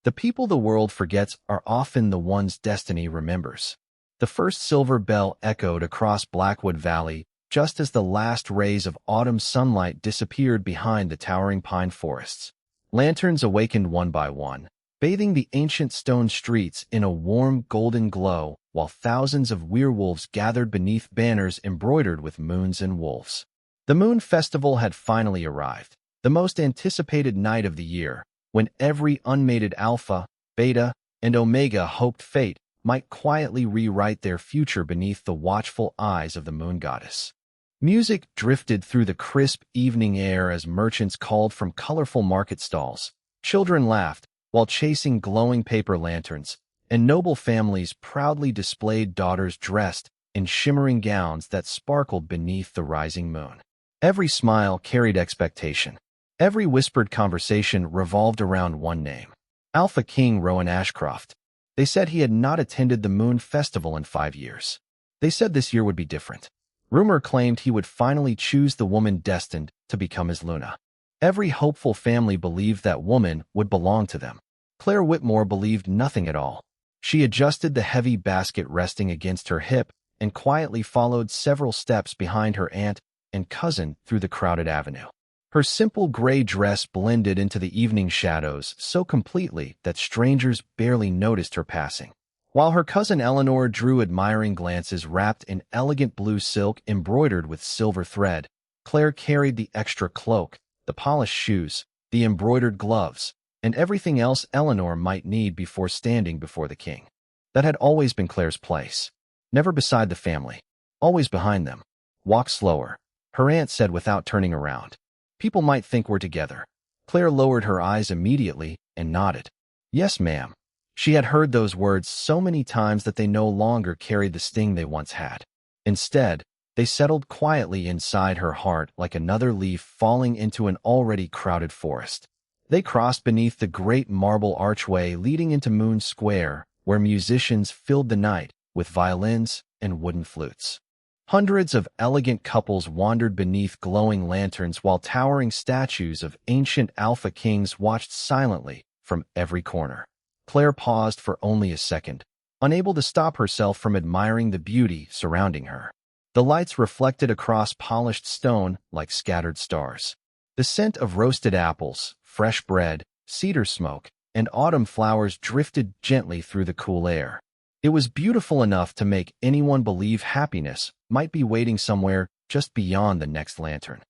The people the world forgets are often the ones destiny remembers. The first silver bell echoed across Blackwood Valley just as the last rays of autumn sunlight disappeared behind the towering pine forests. Lanterns awakened one by one, bathing the ancient stone streets in a warm golden glow, while thousands of werewolves gathered beneath banners embroidered with moons and wolves. The Moon Festival had finally arrived, the most anticipated night of the year, when every unmated Alpha, Beta, and Omega hoped fate might quietly rewrite their future beneath the watchful eyes of the moon goddess. Music drifted through the crisp evening air as merchants called from colorful market stalls. Children laughed while chasing glowing paper lanterns, and noble families proudly displayed daughters dressed in shimmering gowns that sparkled beneath the rising moon. Every smile carried expectation. Every whispered conversation revolved around one name: Alpha King Rowan Ashcroft. They said he had not attended the Moon Festival in 5 years. They said this year would be different. Rumor claimed he would finally choose the woman destined to become his Luna. Every hopeful family believed that woman would belong to them. Claire Whitmore believed nothing at all. She adjusted the heavy basket resting against her hip and quietly followed several steps behind her aunt and cousin through the crowded avenue. Her simple gray dress blended into the evening shadows so completely that strangers barely noticed her passing. While her cousin Eleanor drew admiring glances wrapped in elegant blue silk embroidered with silver thread, Claire carried the extra cloak, the polished shoes, the embroidered gloves, and everything else Eleanor might need before standing before the king. That had always been Claire's place. Never beside the family. Always behind them. Walk slower, her aunt said without turning around. People might think we're together. Claire lowered her eyes immediately and nodded. Yes, ma'am. She had heard those words so many times that they no longer carried the sting they once had. Instead, they settled quietly inside her heart like another leaf falling into an already crowded forest. They crossed beneath the great marble archway leading into Moon Square, where musicians filled the night with violins and wooden flutes. Hundreds of elegant couples wandered beneath glowing lanterns while towering statues of ancient Alpha Kings watched silently from every corner. Claire paused for only a second, unable to stop herself from admiring the beauty surrounding her. The lights reflected across polished stone like scattered stars. The scent of roasted apples, fresh bread, cedar smoke, and autumn flowers drifted gently through the cool air. It was beautiful enough to make anyone believe happiness might be waiting somewhere just beyond the next lantern.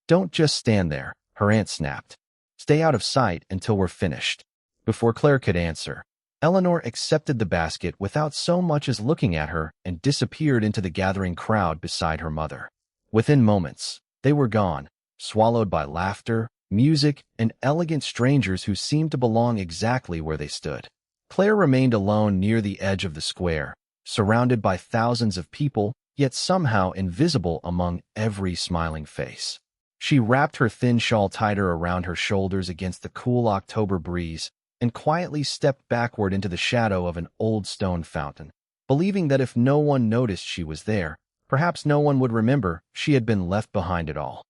Don't just stand there, her aunt snapped. Stay out of sight until we're finished. Before Claire could answer, Eleanor accepted the basket without so much as looking at her and disappeared into the gathering crowd beside her mother. Within moments, they were gone, swallowed by laughter, music, and elegant strangers who seemed to belong exactly where they stood. Claire remained alone near the edge of the square, surrounded by thousands of people, yet somehow invisible among every smiling face. She wrapped her thin shawl tighter around her shoulders against the cool October breeze and quietly stepped backward into the shadow of an old stone fountain, believing that if no one noticed she was there, perhaps no one would remember she had been left behind at all.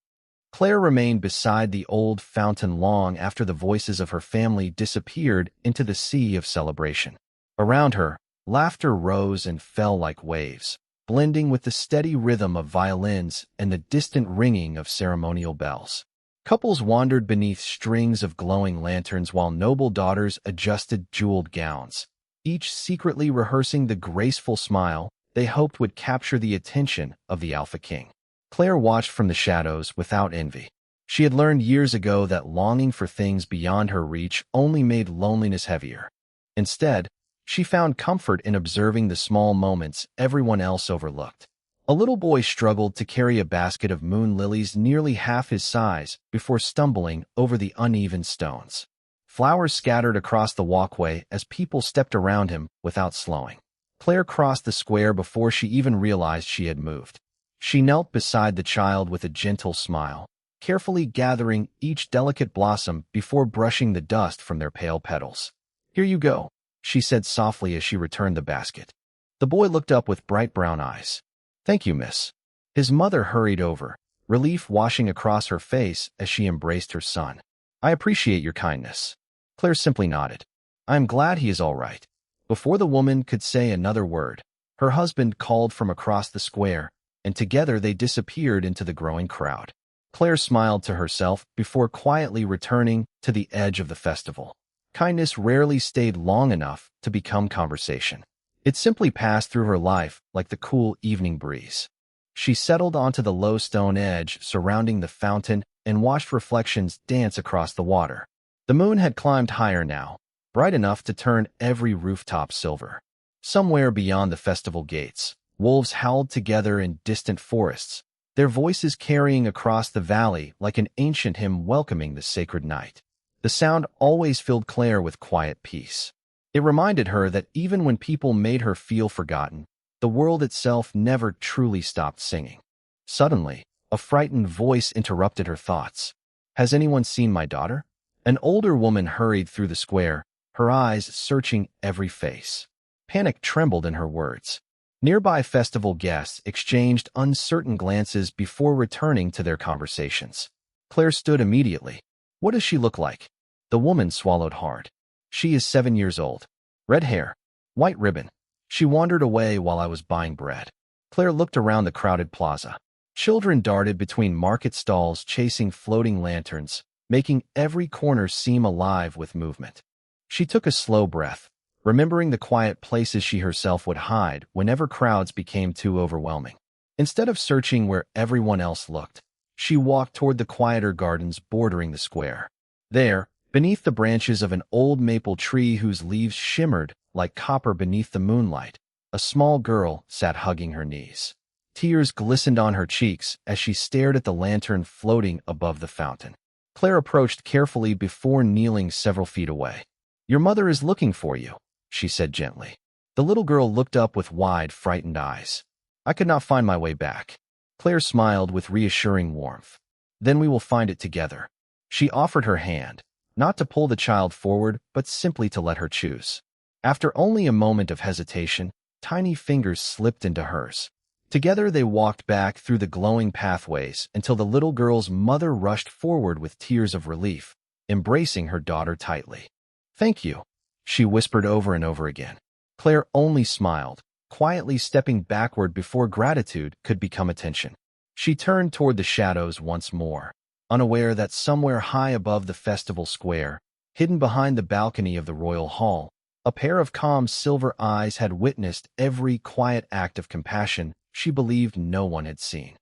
Claire remained beside the old fountain long after the voices of her family disappeared into the sea of celebration. Around her, laughter rose and fell like waves, blending with the steady rhythm of violins and the distant ringing of ceremonial bells. Couples wandered beneath strings of glowing lanterns while noble daughters adjusted jeweled gowns, each secretly rehearsing the graceful smile they hoped would capture the attention of the Alpha King. Claire watched from the shadows without envy. She had learned years ago that longing for things beyond her reach only made loneliness heavier. Instead, she found comfort in observing the small moments everyone else overlooked. A little boy struggled to carry a basket of moon lilies nearly half his size before stumbling over the uneven stones. Flowers scattered across the walkway as people stepped around him without slowing. Claire crossed the square before she even realized she had moved. She knelt beside the child with a gentle smile, carefully gathering each delicate blossom before brushing the dust from their pale petals. "Here you go," she said softly as she returned the basket. The boy looked up with bright brown eyes. "Thank you, miss." His mother hurried over, relief washing across her face as she embraced her son. "I appreciate your kindness." Claire simply nodded. I am glad he is all right." Before the woman could say another word, her husband called from across the square, and together they disappeared into the growing crowd. Claire smiled to herself before quietly returning to the edge of the festival. Kindness rarely stayed long enough to become conversation. It simply passed through her life like the cool evening breeze. She settled onto the low stone edge surrounding the fountain and watched reflections dance across the water. The moon had climbed higher now, bright enough to turn every rooftop silver. Somewhere beyond the festival gates, wolves howled together in distant forests, their voices carrying across the valley like an ancient hymn welcoming the sacred night. The sound always filled Claire with quiet peace. It reminded her that even when people made her feel forgotten, the world itself never truly stopped singing. Suddenly, a frightened voice interrupted her thoughts. "Has anyone seen my daughter?" An older woman hurried through the square, her eyes searching every face. Panic trembled in her words. Nearby festival guests exchanged uncertain glances before returning to their conversations. Claire stood immediately. "What does she look like?" The woman swallowed hard. "She is 7 years old. Red hair, white ribbon. She wandered away while I was buying bread." Claire looked around the crowded plaza. Children darted between market stalls chasing floating lanterns, making every corner seem alive with movement. She took a slow breath, remembering the quiet places she herself would hide whenever crowds became too overwhelming. Instead of searching where everyone else looked, she walked toward the quieter gardens bordering the square. There, beneath the branches of an old maple tree whose leaves shimmered like copper beneath the moonlight, a small girl sat hugging her knees. Tears glistened on her cheeks as she stared at the lantern floating above the fountain. Claire approached carefully before kneeling several feet away. "Your mother is looking for you," she said gently. The little girl looked up with wide, frightened eyes. "I could not find my way back." Claire smiled with reassuring warmth. "Then we will find it together." She offered her hand, not to pull the child forward, but simply to let her choose. After only a moment of hesitation, tiny fingers slipped into hers. Together they walked back through the glowing pathways until the little girl's mother rushed forward with tears of relief, embracing her daughter tightly. "Thank you," she whispered over and over again. Claire only smiled, quietly stepping backward before gratitude could become attention. She turned toward the shadows once more, unaware that somewhere high above the festival square, hidden behind the balcony of the royal hall, a pair of calm silver eyes had witnessed every quiet act of compassion she believed no one had seen.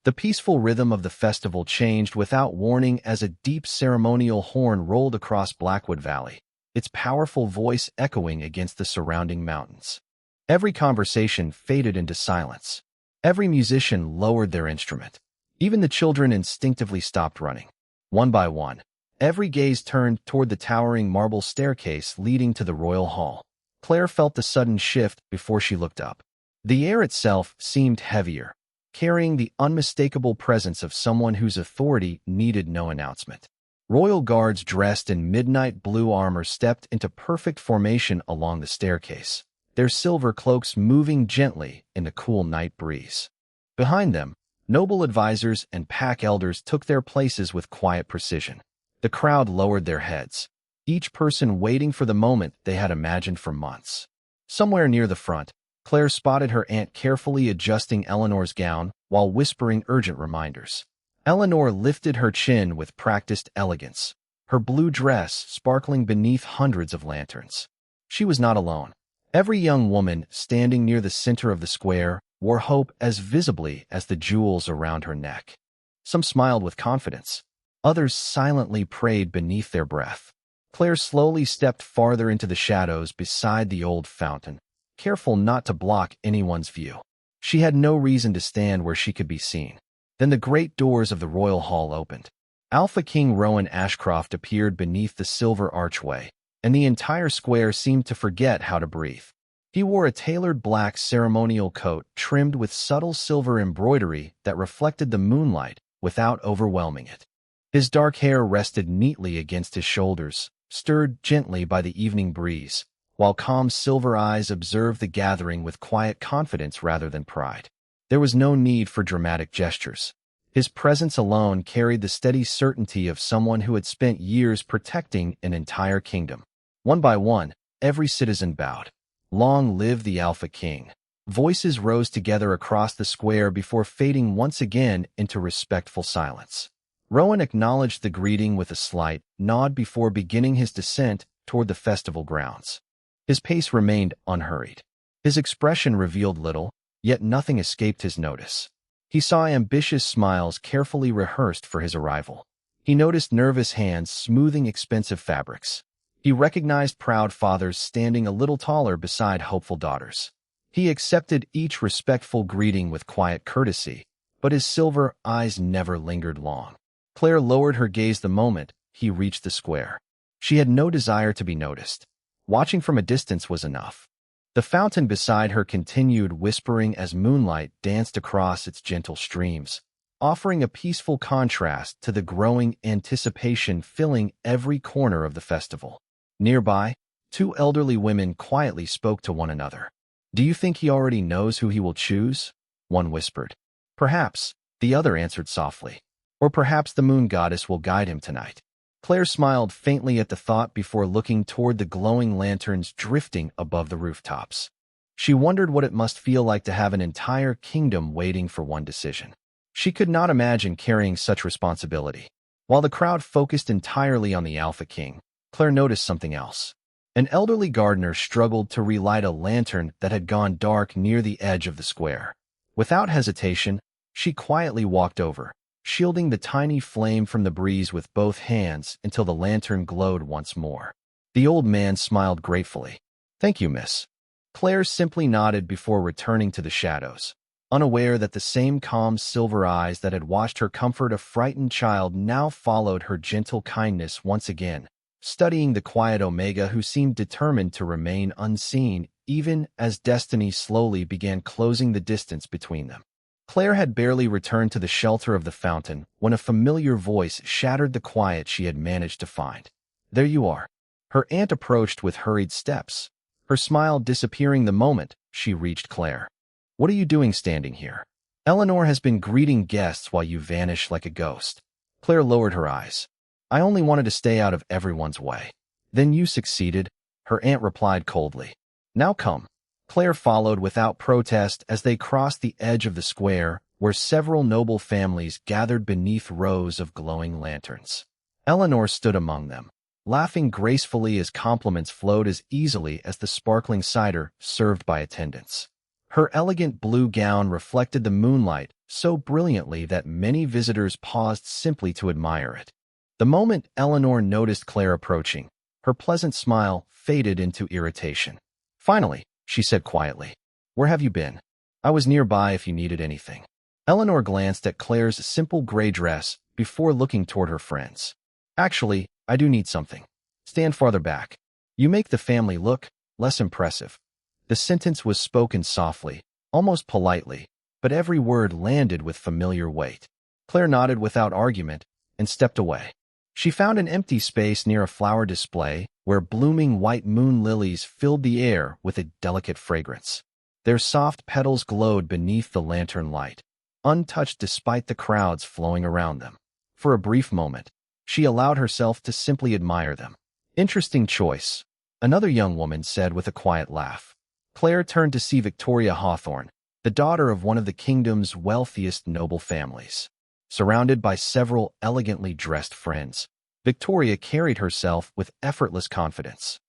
The peaceful rhythm of the festival changed without warning as a deep ceremonial horn rolled across Blackwood Valley, its powerful voice echoing against the surrounding mountains. Every conversation faded into silence. Every musician lowered their instrument. Even the children instinctively stopped running. One by one, every gaze turned toward the towering marble staircase leading to the royal hall. Claire felt the sudden shift before she looked up. The air itself seemed heavier, carrying the unmistakable presence of someone whose authority needed no announcement. Royal guards dressed in midnight blue armor stepped into perfect formation along the staircase, their silver cloaks moving gently in the cool night breeze. Behind them, noble advisors and pack elders took their places with quiet precision. The crowd lowered their heads, each person waiting for the moment they had imagined for months. Somewhere near the front, Claire spotted her aunt carefully adjusting Eleanor's gown while whispering urgent reminders. Eleanor lifted her chin with practiced elegance, her blue dress sparkling beneath hundreds of lanterns. She was not alone. Every young woman standing near the center of the square wore hope as visibly as the jewels around her neck. Some smiled with confidence. Others silently prayed beneath their breath. Claire slowly stepped farther into the shadows beside the old fountain, careful not to block anyone's view. She had no reason to stand where she could be seen. Then the great doors of the royal hall opened. Alpha King Rowan Ashcroft appeared beneath the silver archway, and the entire square seemed to forget how to breathe. He wore a tailored black ceremonial coat trimmed with subtle silver embroidery that reflected the moonlight without overwhelming it. His dark hair rested neatly against his shoulders, stirred gently by the evening breeze, while calm silver eyes observed the gathering with quiet confidence rather than pride. There was no need for dramatic gestures. His presence alone carried the steady certainty of someone who had spent years protecting an entire kingdom. One by one, every citizen bowed. Long live the Alpha King. Voices rose together across the square before fading once again into respectful silence. Rowan acknowledged the greeting with a slight nod before beginning his descent toward the festival grounds. His pace remained unhurried. His expression revealed little, yet nothing escaped his notice. He saw ambitious smiles carefully rehearsed for his arrival. He noticed nervous hands smoothing expensive fabrics. He recognized proud fathers standing a little taller beside hopeful daughters. He accepted each respectful greeting with quiet courtesy, but his silver eyes never lingered long. Claire lowered her gaze the moment he reached the square. She had no desire to be noticed. Watching from a distance was enough. The fountain beside her continued whispering as moonlight danced across its gentle streams, offering a peaceful contrast to the growing anticipation filling every corner of the festival. Nearby, two elderly women quietly spoke to one another. "Do you think he already knows who he will choose?" one whispered. "Perhaps," the other answered softly. "Or perhaps the moon goddess will guide him tonight." Claire smiled faintly at the thought before looking toward the glowing lanterns drifting above the rooftops. She wondered what it must feel like to have an entire kingdom waiting for one decision. She could not imagine carrying such responsibility. While the crowd focused entirely on the Alpha King, Claire noticed something else. An elderly gardener struggled to relight a lantern that had gone dark near the edge of the square. Without hesitation, she quietly walked over, shielding the tiny flame from the breeze with both hands until the lantern glowed once more. The old man smiled gratefully. "Thank you, miss." Claire simply nodded before returning to the shadows, unaware that the same calm silver eyes that had watched her comfort a frightened child now followed her gentle kindness once again, studying the quiet Omega who seemed determined to remain unseen even as destiny slowly began closing the distance between them. Claire had barely returned to the shelter of the fountain when a familiar voice shattered the quiet she had managed to find. "There you are." Her aunt approached with hurried steps, her smile disappearing the moment she reached Claire. "What are you doing standing here? Eleanor has been greeting guests while you vanished like a ghost." Claire lowered her eyes. "I only wanted to stay out of everyone's way." "Then you succeeded," her aunt replied coldly. "Now come." Claire followed without protest as they crossed the edge of the square, where several noble families gathered beneath rows of glowing lanterns. Eleanor stood among them, laughing gracefully as compliments flowed as easily as the sparkling cider served by attendants. Her elegant blue gown reflected the moonlight so brilliantly that many visitors paused simply to admire it. The moment Eleanor noticed Claire approaching, her pleasant smile faded into irritation. "Finally," she said quietly. "Where have you been? I was nearby if you needed anything." Eleanor glanced at Claire's simple gray dress before looking toward her friends. "Actually, I do need something. Stand farther back. You make the family look less impressive." The sentence was spoken softly, almost politely, but every word landed with familiar weight. Claire nodded without argument and stepped away. She found an empty space near a flower display where blooming white moon lilies filled the air with a delicate fragrance. Their soft petals glowed beneath the lantern light, untouched despite the crowds flowing around them. For a brief moment, she allowed herself to simply admire them. "Interesting choice," another young woman said with a quiet laugh. Claire turned to see Victoria Hawthorne, the daughter of one of the kingdom's wealthiest noble families. Surrounded by several elegantly dressed friends, Victoria carried herself with effortless confidence.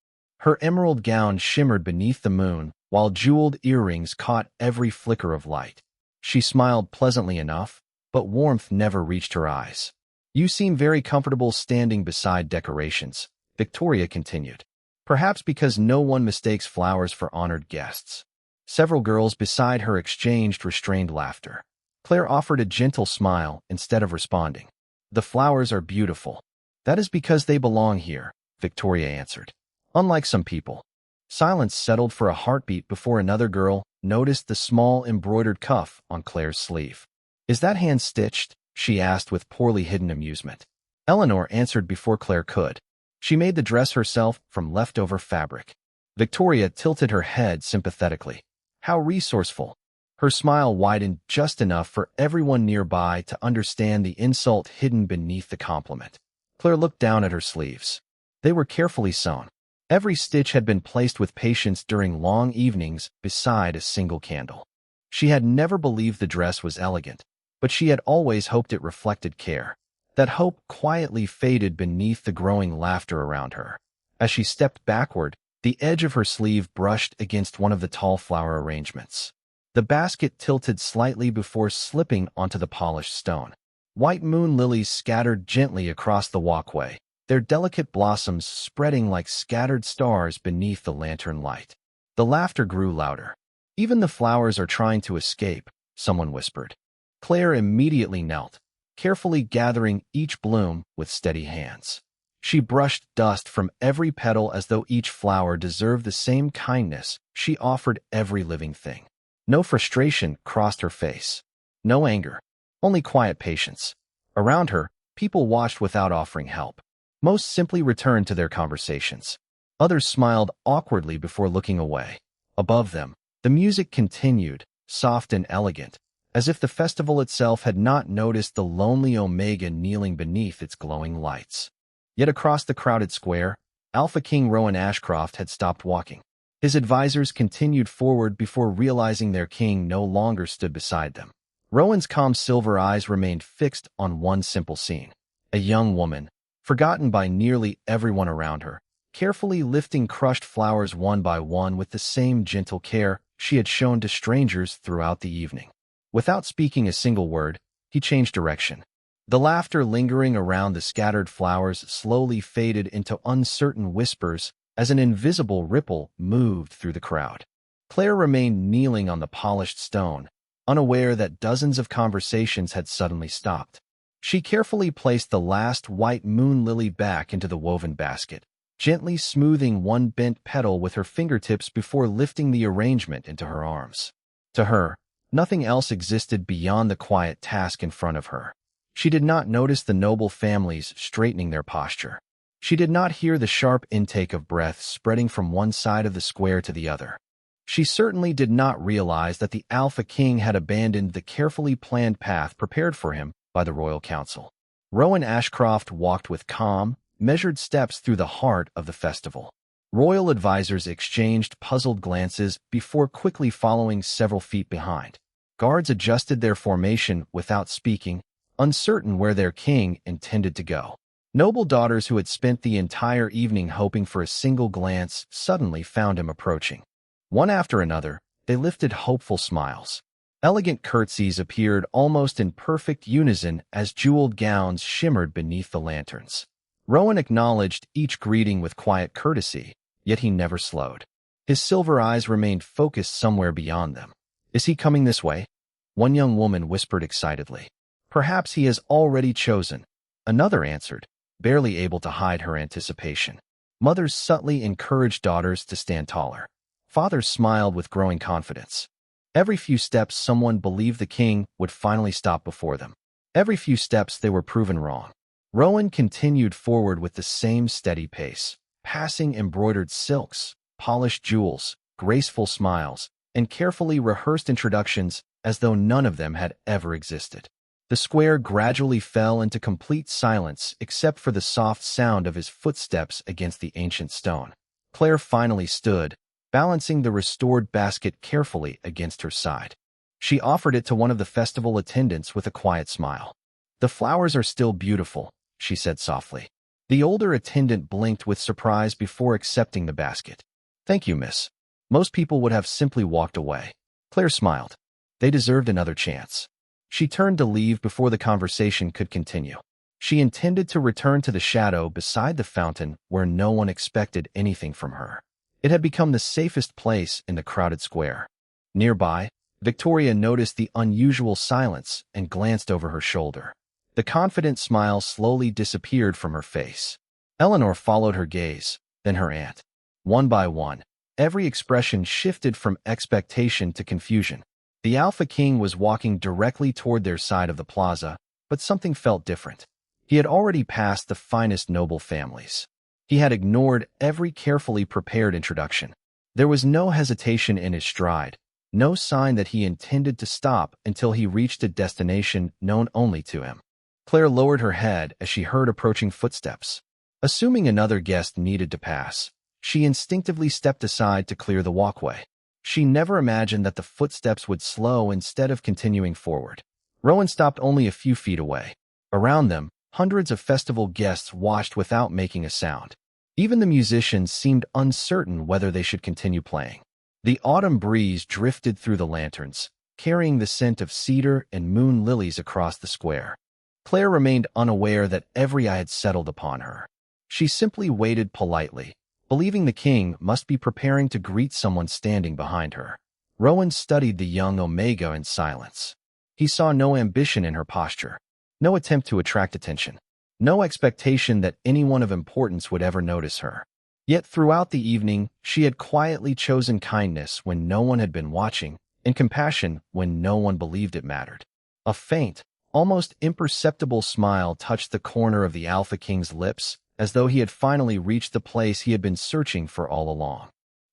Her emerald gown shimmered beneath the moon, while jeweled earrings caught every flicker of light. She smiled pleasantly enough, but warmth never reached her eyes. "You seem very comfortable standing beside decorations," Victoria continued. "Perhaps because no one mistakes flowers for honored guests." Several girls beside her exchanged restrained laughter. Claire offered a gentle smile instead of responding. "The flowers are beautiful. That is because they belong here," Victoria answered. "Unlike some people." Silence settled for a heartbeat before another girl noticed the small embroidered cuff on Claire's sleeve. "Is that hand-stitched?" she asked with poorly hidden amusement. Eleanor answered before Claire could. She made the dress herself from leftover fabric. Victoria tilted her head sympathetically. "How resourceful." Her smile widened just enough for everyone nearby to understand the insult hidden beneath the compliment. Claire looked down at her sleeves. They were carefully sewn, Every stitch had been placed with patience during long evenings beside a single candle. She had never believed the dress was elegant, but she had always hoped it reflected care. That hope quietly faded beneath the growing laughter around her. As she stepped backward, the edge of her sleeve brushed against one of the tall flower arrangements. The basket tilted slightly before slipping onto the polished stone. White moon lilies scattered gently across the walkway, their delicate blossoms spreading like scattered stars beneath the lantern light. The laughter grew louder. "Even the flowers are trying to escape," someone whispered. Claire immediately knelt, carefully gathering each bloom with steady hands. She brushed dust from every petal as though each flower deserved the same kindness she offered every living thing. No frustration crossed her face. No anger. Only quiet patience. Around her, people watched without offering help. Most simply returned to their conversations. Others smiled awkwardly before looking away. Above them, the music continued, soft and elegant, as if the festival itself had not noticed the lonely Omega kneeling beneath its glowing lights. Yet across the crowded square, Alpha King Rowan Ashcroft had stopped walking. His advisors continued forward before realizing their king no longer stood beside them. Rowan's calm silver eyes remained fixed on one simple scene. A young woman, forgotten by nearly everyone around her, carefully lifting crushed flowers one by one with the same gentle care she had shown to strangers throughout the evening. Without speaking a single word, he changed direction. The laughter lingering around the scattered flowers slowly faded into uncertain whispers as an invisible ripple moved through the crowd. Claire remained kneeling on the polished stone, unaware that dozens of conversations had suddenly stopped. She carefully placed the last white moon lily back into the woven basket, gently smoothing one bent petal with her fingertips before lifting the arrangement into her arms. To her, nothing else existed beyond the quiet task in front of her. She did not notice the noble families straightening their posture. She did not hear the sharp intake of breath spreading from one side of the square to the other. She certainly did not realize that the Alpha King had abandoned the carefully planned path prepared for him by the Royal Council. Rowan Ashcroft walked with calm, measured steps through the heart of the festival. Royal advisors exchanged puzzled glances before quickly following several feet behind. Guards adjusted their formation without speaking, uncertain where their king intended to go. Noble daughters who had spent the entire evening hoping for a single glance suddenly found him approaching. One after another, they lifted hopeful smiles. Elegant curtsies appeared almost in perfect unison as jeweled gowns shimmered beneath the lanterns. Rowan acknowledged each greeting with quiet courtesy, yet he never slowed. His silver eyes remained focused somewhere beyond them. "Is he coming this way?" One young woman whispered excitedly. "Perhaps he has already chosen," another answered, barely able to hide her anticipation. Mothers subtly encouraged daughters to stand taller. Fathers smiled with growing confidence. Every few steps someone believed the king would finally stop before them. Every few steps they were proven wrong. Rowan continued forward with the same steady pace, passing embroidered silks, polished jewels, graceful smiles, and carefully rehearsed introductions as though none of them had ever existed. The square gradually fell into complete silence except for the soft sound of his footsteps against the ancient stone. Claire finally stood, balancing the restored basket carefully against her side. She offered it to one of the festival attendants with a quiet smile. "The flowers are still beautiful," she said softly. The older attendant blinked with surprise before accepting the basket. "Thank you, miss." Most people would have simply walked away. Claire smiled. They deserved another chance. She turned to leave before the conversation could continue. She intended to return to the shadow beside the fountain where no one expected anything from her. It had become the safest place in the crowded square. Nearby, Victoria noticed the unusual silence and glanced over her shoulder. The confident smile slowly disappeared from her face. Eleanor followed her gaze, then her aunt. One by one, every expression shifted from expectation to confusion. The Alpha King was walking directly toward their side of the plaza, but something felt different. He had already passed the finest noble families. He had ignored every carefully prepared introduction. There was no hesitation in his stride, no sign that he intended to stop until he reached a destination known only to him. Claire lowered her head as she heard approaching footsteps. Assuming another guest needed to pass, She instinctively stepped aside to clear the walkway. She never imagined that the footsteps would slow instead of continuing forward. Rowan stopped only a few feet away. Around them, hundreds of festival guests watched without making a sound. Even the musicians seemed uncertain whether they should continue playing. The autumn breeze drifted through the lanterns, carrying the scent of cedar and moon lilies across the square. Claire remained unaware that every eye had settled upon her. She simply waited politely, believing the king must be preparing to greet someone standing behind her. Rowan studied the young Omega in silence. He saw no ambition in her posture, no attempt to attract attention, no expectation that anyone of importance would ever notice her. Yet throughout the evening, she had quietly chosen kindness when no one had been watching, and compassion when no one believed it mattered. A faint, almost imperceptible smile touched the corner of the Alpha King's lips, as though he had finally reached the place he had been searching for all along.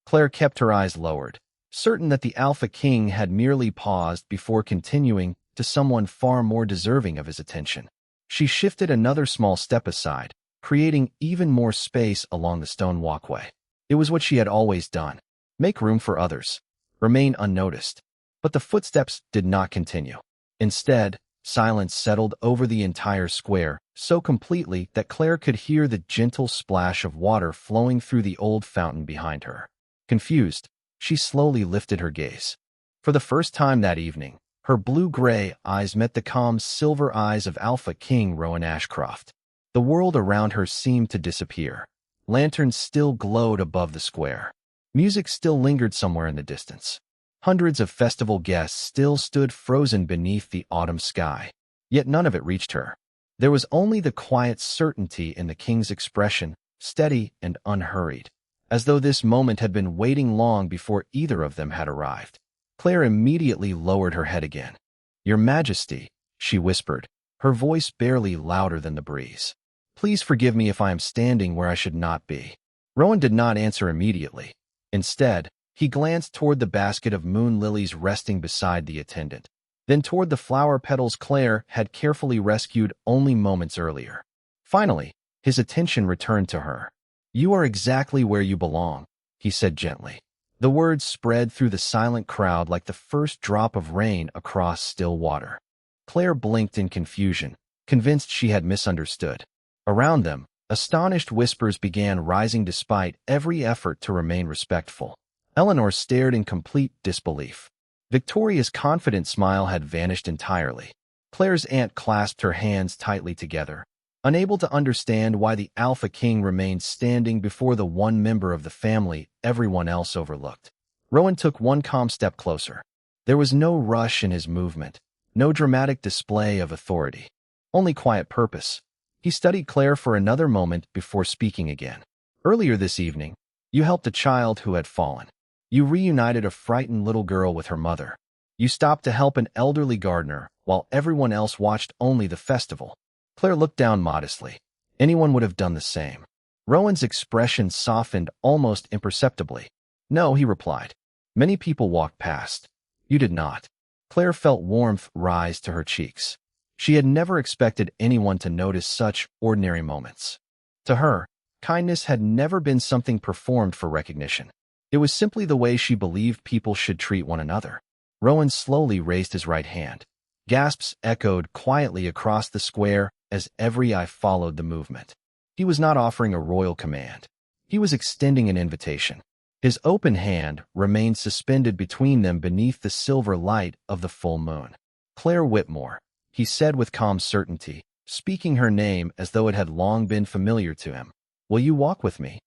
Claire kept her eyes lowered, certain that the Alpha King had merely paused before continuing to someone far more deserving of his attention. She shifted another small step aside, creating even more space along the stone walkway. It was what she had always done. Make room for others. Remain unnoticed. But the footsteps did not continue. Instead, silence settled over the entire square, so completely that Claire could hear the gentle splash of water flowing through the old fountain behind her. Confused, she slowly lifted her gaze. For the first time that evening, her blue-gray eyes met the calm silver eyes of Alpha King Rowan Ashcroft. The world around her seemed to disappear. Lanterns still glowed above the square. Music still lingered somewhere in the distance. Hundreds of festival guests still stood frozen beneath the autumn sky. Yet none of it reached her. There was only the quiet certainty in the king's expression, steady and unhurried, as though this moment had been waiting long before either of them had arrived. Claire immediately lowered her head again. "Your Majesty," she whispered, her voice barely louder than the breeze. "Please forgive me if I am standing where I should not be." Rowan did not answer immediately. Instead, he glanced toward the basket of moon lilies resting beside the attendant, then toward the flower petals Claire had carefully rescued only moments earlier. Finally, his attention returned to her. "You are exactly where you belong," he said gently. The words spread through the silent crowd like the first drop of rain across still water. Claire blinked in confusion, convinced she had misunderstood. Around them, astonished whispers began rising despite every effort to remain respectful. Eleanor stared in complete disbelief. Victoria's confident smile had vanished entirely. Claire's aunt clasped her hands tightly together, unable to understand why the Alpha King remained standing before the one member of the family everyone else overlooked. Rowan took one calm step closer. There was no rush in his movement, no dramatic display of authority, only quiet purpose. He studied Claire for another moment before speaking again. "Earlier this evening, you helped a child who had fallen. You reunited a frightened little girl with her mother. You stopped to help an elderly gardener while everyone else watched only the festival." Claire looked down modestly. Anyone would have done the same. Rowan's expression softened almost imperceptibly. "No," he replied. "Many people walked past. You did not." Claire felt warmth rise to her cheeks. She had never expected anyone to notice such ordinary moments. To her, kindness had never been something performed for recognition. It was simply the way she believed people should treat one another. Rowan slowly raised his right hand. Gasps echoed quietly across the square as every eye followed the movement. He was not offering a royal command. He was extending an invitation. His open hand remained suspended between them beneath the silver light of the full moon. "Claire Whitmore," he said with calm certainty, speaking her name as though it had long been familiar to him. "Will you walk with me?"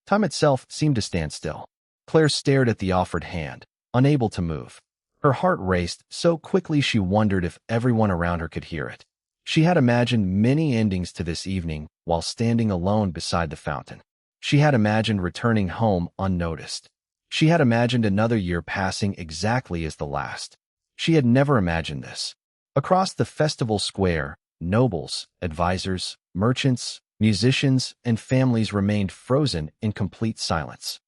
Time itself seemed to stand still. Claire stared at the offered hand, unable to move. Her heart raced so quickly she wondered if everyone around her could hear it. She had imagined many endings to this evening while standing alone beside the fountain. She had imagined returning home unnoticed. She had imagined another year passing exactly as the last. She had never imagined this. Across the festival square, nobles, advisors, merchants, musicians, and families remained frozen in complete silence.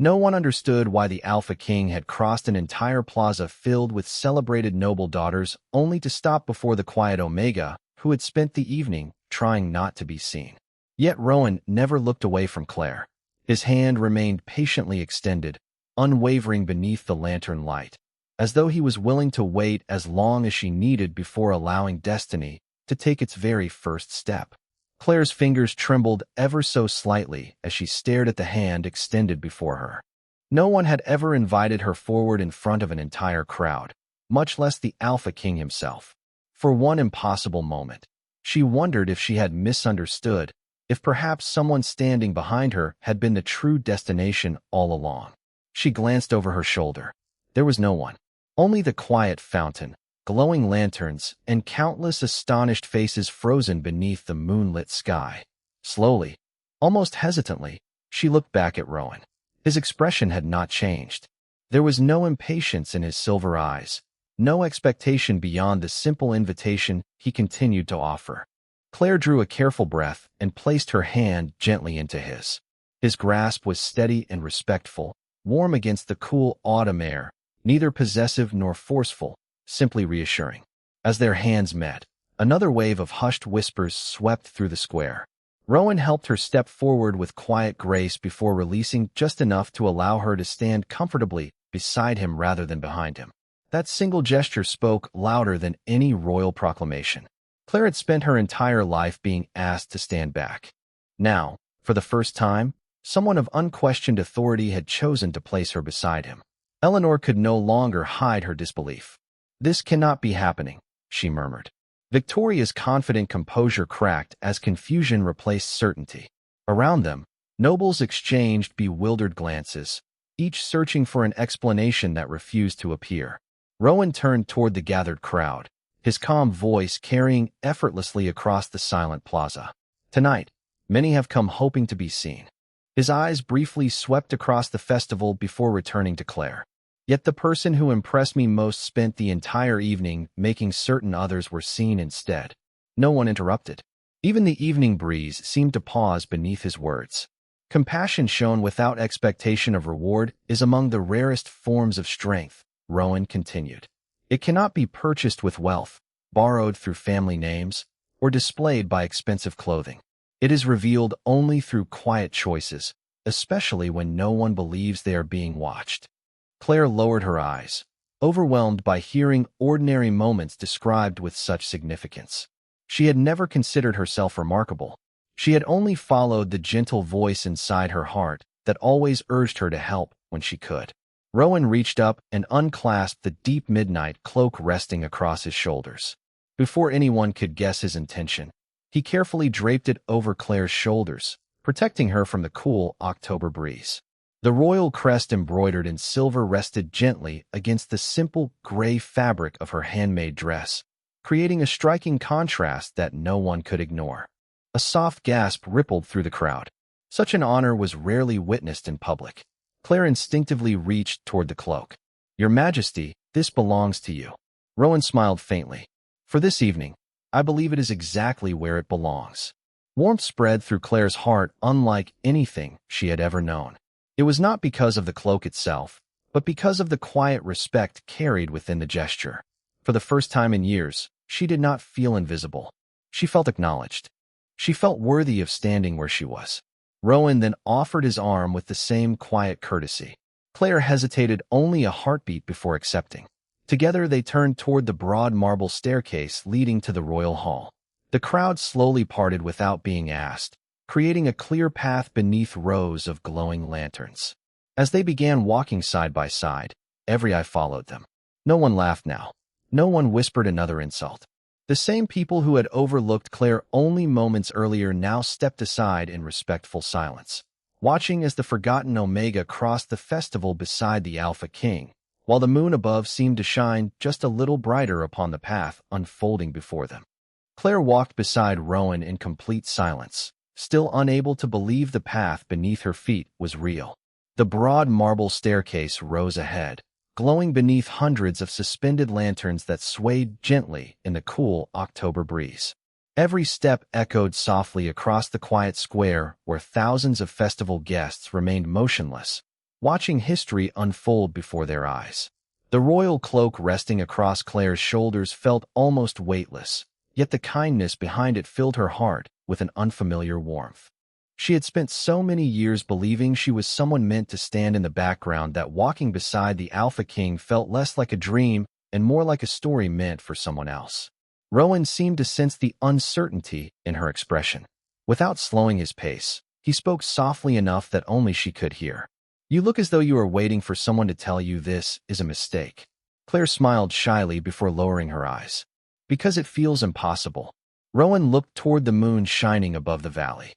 No one understood why the Alpha King had crossed an entire plaza filled with celebrated noble daughters only to stop before the quiet Omega, who had spent the evening trying not to be seen. Yet Rowan never looked away from Claire. His hand remained patiently extended, unwavering beneath the lantern light, as though he was willing to wait as long as she needed before allowing destiny to take its very first step. Claire's fingers trembled ever so slightly as she stared at the hand extended before her. No one had ever invited her forward in front of an entire crowd, much less the Alpha King himself. For one impossible moment, she wondered if she had misunderstood, if perhaps someone standing behind her had been the true destination all along. She glanced over her shoulder. There was no one. Only the quiet fountain, glowing lanterns, and countless astonished faces frozen beneath the moonlit sky. Slowly, almost hesitantly, she looked back at Rowan. His expression had not changed. There was no impatience in his silver eyes, no expectation beyond the simple invitation he continued to offer. Claire drew a careful breath and placed her hand gently into his. His grasp was steady and respectful, warm against the cool autumn air, neither possessive nor forceful, simply reassuring. As their hands met, another wave of hushed whispers swept through the square. Rowan helped her step forward with quiet grace before releasing just enough to allow her to stand comfortably beside him rather than behind him. That single gesture spoke louder than any royal proclamation. Claire had spent her entire life being asked to stand back. Now, for the first time, someone of unquestioned authority had chosen to place her beside him. Eleanor could no longer hide her disbelief. "This cannot be happening," she murmured. Victoria's confident composure cracked as confusion replaced certainty. Around them, nobles exchanged bewildered glances, each searching for an explanation that refused to appear. Rowan turned toward the gathered crowd, his calm voice carrying effortlessly across the silent plaza. "Tonight, many have come hoping to be seen." His eyes briefly swept across the festival before returning to Claire. "Yet the person who impressed me most spent the entire evening making certain others were seen instead." No one interrupted. Even the evening breeze seemed to pause beneath his words. "Compassion shown without expectation of reward is among the rarest forms of strength," Rowan continued. "It cannot be purchased with wealth, borrowed through family names, or displayed by expensive clothing. It is revealed only through quiet choices, especially when no one believes they are being watched." Claire lowered her eyes, overwhelmed by hearing ordinary moments described with such significance. She had never considered herself remarkable. She had only followed the gentle voice inside her heart that always urged her to help when she could. Rowan reached up and unclasped the deep midnight cloak resting across his shoulders. Before anyone could guess his intention, he carefully draped it over Claire's shoulders, protecting her from the cool October breeze. The royal crest embroidered in silver rested gently against the simple gray fabric of her handmade dress, creating a striking contrast that no one could ignore. A soft gasp rippled through the crowd. Such an honor was rarely witnessed in public. Claire instinctively reached toward the cloak. "Your Majesty, this belongs to you." Rowan smiled faintly. "For this evening, I believe it is exactly where it belongs." Warmth spread through Claire's heart unlike anything she had ever known. It was not because of the cloak itself, but because of the quiet respect carried within the gesture. For the first time in years, she did not feel invisible. She felt acknowledged. She felt worthy of standing where she was. Rowan then offered his arm with the same quiet courtesy. Claire hesitated only a heartbeat before accepting. Together they turned toward the broad marble staircase leading to the royal hall. The crowd slowly parted without being asked, creating a clear path beneath rows of glowing lanterns. As they began walking side by side, every eye followed them. No one laughed now. No one whispered another insult. The same people who had overlooked Claire only moments earlier now stepped aside in respectful silence, watching as the forgotten Omega crossed the festival beside the Alpha King, while the moon above seemed to shine just a little brighter upon the path unfolding before them. Claire walked beside Rowan in complete silence, still unable to believe the path beneath her feet was real. The broad marble staircase rose ahead, glowing beneath hundreds of suspended lanterns that swayed gently in the cool October breeze. Every step echoed softly across the quiet square where thousands of festival guests remained motionless, watching history unfold before their eyes. The royal cloak resting across Claire's shoulders felt almost weightless, yet the kindness behind it filled her heart with an unfamiliar warmth. She had spent so many years believing she was someone meant to stand in the background that walking beside the Alpha King felt less like a dream and more like a story meant for someone else. Rowan seemed to sense the uncertainty in her expression. Without slowing his pace, he spoke softly enough that only she could hear. "You look as though you are waiting for someone to tell you this is a mistake." Claire smiled shyly before lowering her eyes. "Because it feels impossible." Rowan looked toward the moon shining above the valley.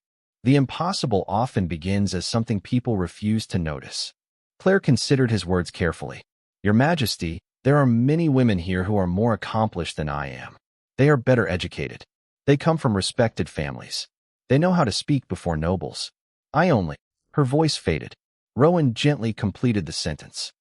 "The impossible often begins as something people refuse to notice." Claire considered his words carefully. "Your Majesty, there are many women here who are more accomplished than I am. They are better educated. They come from respected families. They know how to speak before nobles. I only—" Her voice faded. Rowan gently completed the sentence.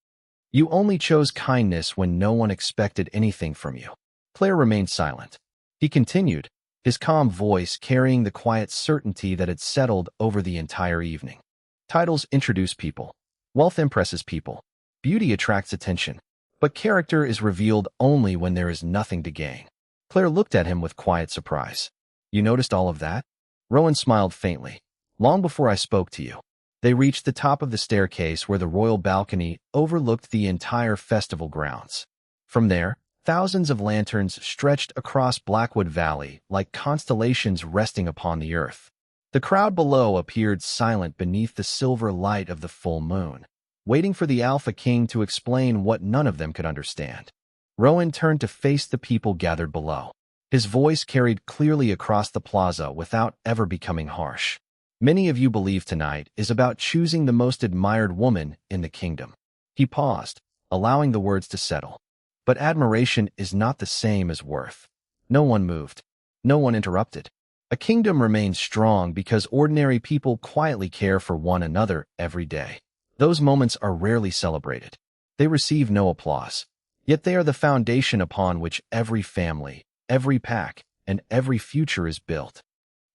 "You only chose kindness when no one expected anything from you." Claire remained silent. He continued, his calm voice carrying the quiet certainty that had settled over the entire evening. "Titles introduce people. Wealth impresses people. Beauty attracts attention. But character is revealed only when there is nothing to gain." Claire looked at him with quiet surprise. "You noticed all of that?" Rowan smiled faintly. "Long before I spoke to you." They reached the top of the staircase where the royal balcony overlooked the entire festival grounds. From there, thousands of lanterns stretched across Blackwood Valley like constellations resting upon the earth. The crowd below appeared silent beneath the silver light of the full moon, waiting for the Alpha King to explain what none of them could understand. Rowan turned to face the people gathered below. His voice carried clearly across the plaza without ever becoming harsh. "Many of you believe tonight is about choosing the most admired woman in the kingdom." He paused, allowing the words to settle. "But admiration is not the same as worth." No one moved. No one interrupted. A kingdom remains strong because ordinary people quietly care for one another every day. Those moments are rarely celebrated. They receive no applause. Yet they are the foundation upon which every family, every pack, and every future is built.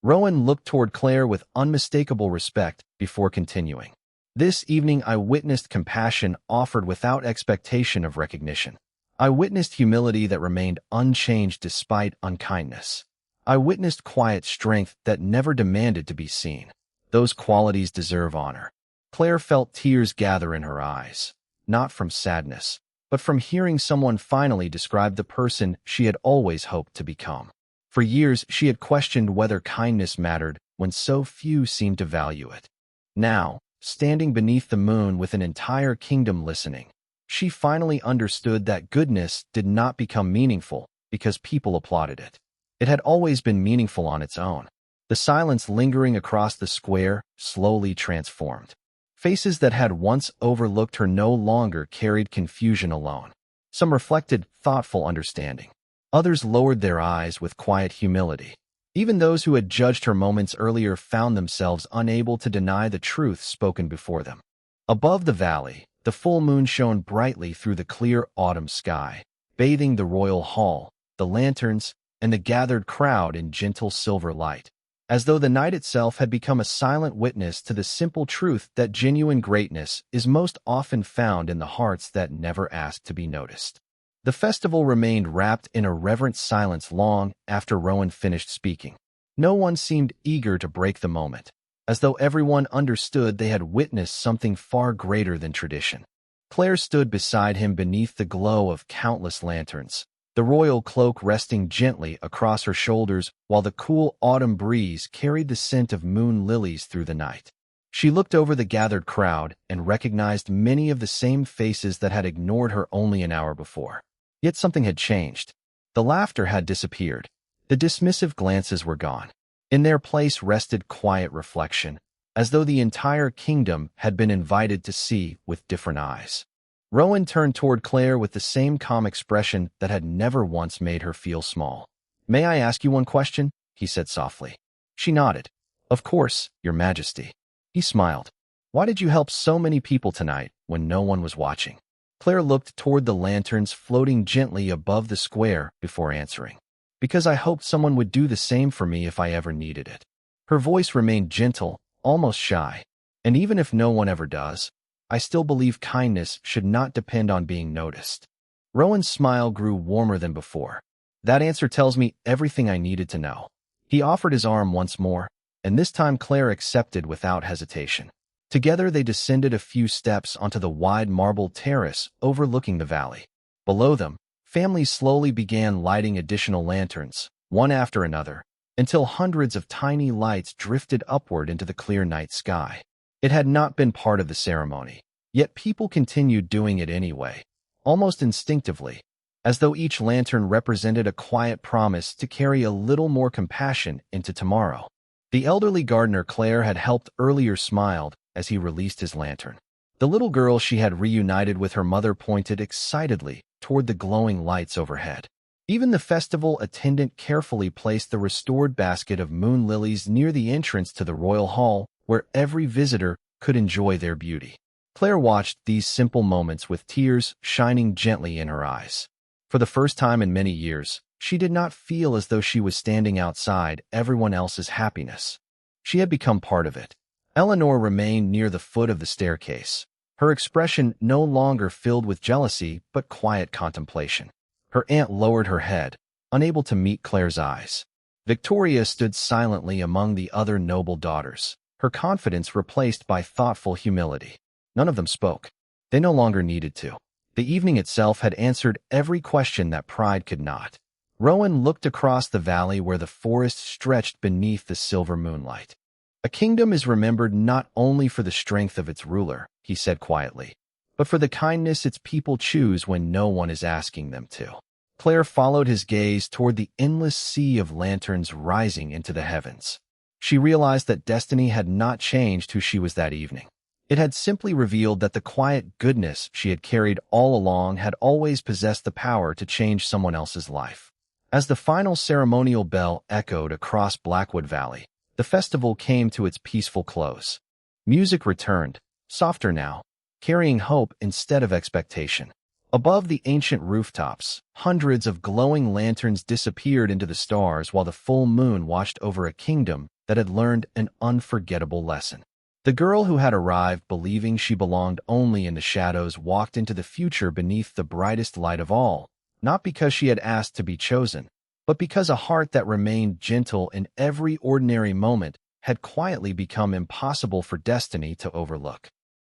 Rowan looked toward Claire with unmistakable respect before continuing. "This evening I witnessed compassion offered without expectation of recognition. I witnessed humility that remained unchanged despite unkindness. I witnessed quiet strength that never demanded to be seen. Those qualities deserve honor." Claire felt tears gather in her eyes, not from sadness, but from hearing someone finally describe the person she had always hoped to become. For years, she had questioned whether kindness mattered when so few seemed to value it. Now, standing beneath the moon with an entire kingdom listening, she finally understood that goodness did not become meaningful because people applauded it. It had always been meaningful on its own. The silence lingering across the square slowly transformed. Faces that had once overlooked her no longer carried confusion alone. Some reflected thoughtful understanding. Others lowered their eyes with quiet humility. Even those who had judged her moments earlier found themselves unable to deny the truth spoken before them. Above the valley, the full moon shone brightly through the clear autumn sky, bathing the royal hall, the lanterns, and the gathered crowd in gentle silver light, as though the night itself had become a silent witness to the simple truth that genuine greatness is most often found in the hearts that never ask to be noticed. The festival remained wrapped in a reverent silence long after Rowan finished speaking. No one seemed eager to break the moment, as though everyone understood they had witnessed something far greater than tradition. Claire stood beside him beneath the glow of countless lanterns, the royal cloak resting gently across her shoulders while the cool autumn breeze carried the scent of moon lilies through the night. She looked over the gathered crowd and recognized many of the same faces that had ignored her only an hour before. Yet something had changed. The laughter had disappeared. The dismissive glances were gone. In their place rested quiet reflection, as though the entire kingdom had been invited to see with different eyes. Rowan turned toward Claire with the same calm expression that had never once made her feel small. "May I ask you one question?" he said softly. She nodded. "Of course, Your Majesty." He smiled. "Why did you help so many people tonight when no one was watching?" Claire looked toward the lanterns floating gently above the square before answering. "Because I hoped someone would do the same for me if I ever needed it." Her voice remained gentle, almost shy. "And even if no one ever does, I still believe kindness should not depend on being noticed." Rowan's smile grew warmer than before. "That answer tells me everything I needed to know." He offered his arm once more, and this time Claire accepted without hesitation. Together they descended a few steps onto the wide marble terrace overlooking the valley. Below them, families slowly began lighting additional lanterns, one after another, until hundreds of tiny lights drifted upward into the clear night sky. It had not been part of the ceremony, yet people continued doing it anyway, almost instinctively, as though each lantern represented a quiet promise to carry a little more compassion into tomorrow. The elderly gardener Claire had helped earlier smiled as he released his lantern. The little girl she had reunited with her mother pointed excitedly toward the glowing lights overhead. Even the festival attendant carefully placed the restored basket of moon lilies near the entrance to the royal hall, where every visitor could enjoy their beauty. Claire watched these simple moments with tears shining gently in her eyes. For the first time in many years, she did not feel as though she was standing outside everyone else's happiness. She had become part of it. Eleanor remained near the foot of the staircase, her expression no longer filled with jealousy but quiet contemplation. Her aunt lowered her head, unable to meet Claire's eyes. Victoria stood silently among the other noble daughters, her confidence replaced by thoughtful humility. None of them spoke. They no longer needed to. The evening itself had answered every question that pride could not. Rowan looked across the valley where the forest stretched beneath the silver moonlight. A kingdom is remembered not only for the strength of its ruler, he said quietly, but for the kindness its people choose when no one is asking them to. Claire followed his gaze toward the endless sea of lanterns rising into the heavens. She realized that destiny had not changed who she was that evening. It had simply revealed that the quiet goodness she had carried all along had always possessed the power to change someone else's life. As the final ceremonial bell echoed across Blackwood Valley, the festival came to its peaceful close. Music returned, softer now, carrying hope instead of expectation. Above the ancient rooftops, hundreds of glowing lanterns disappeared into the stars while the full moon watched over a kingdom that had learned an unforgettable lesson. The girl who had arrived believing she belonged only in the shadows walked into the future beneath the brightest light of all, not because she had asked to be chosen, but because a heart that remained gentle in every ordinary moment had quietly become impossible for destiny to overlook.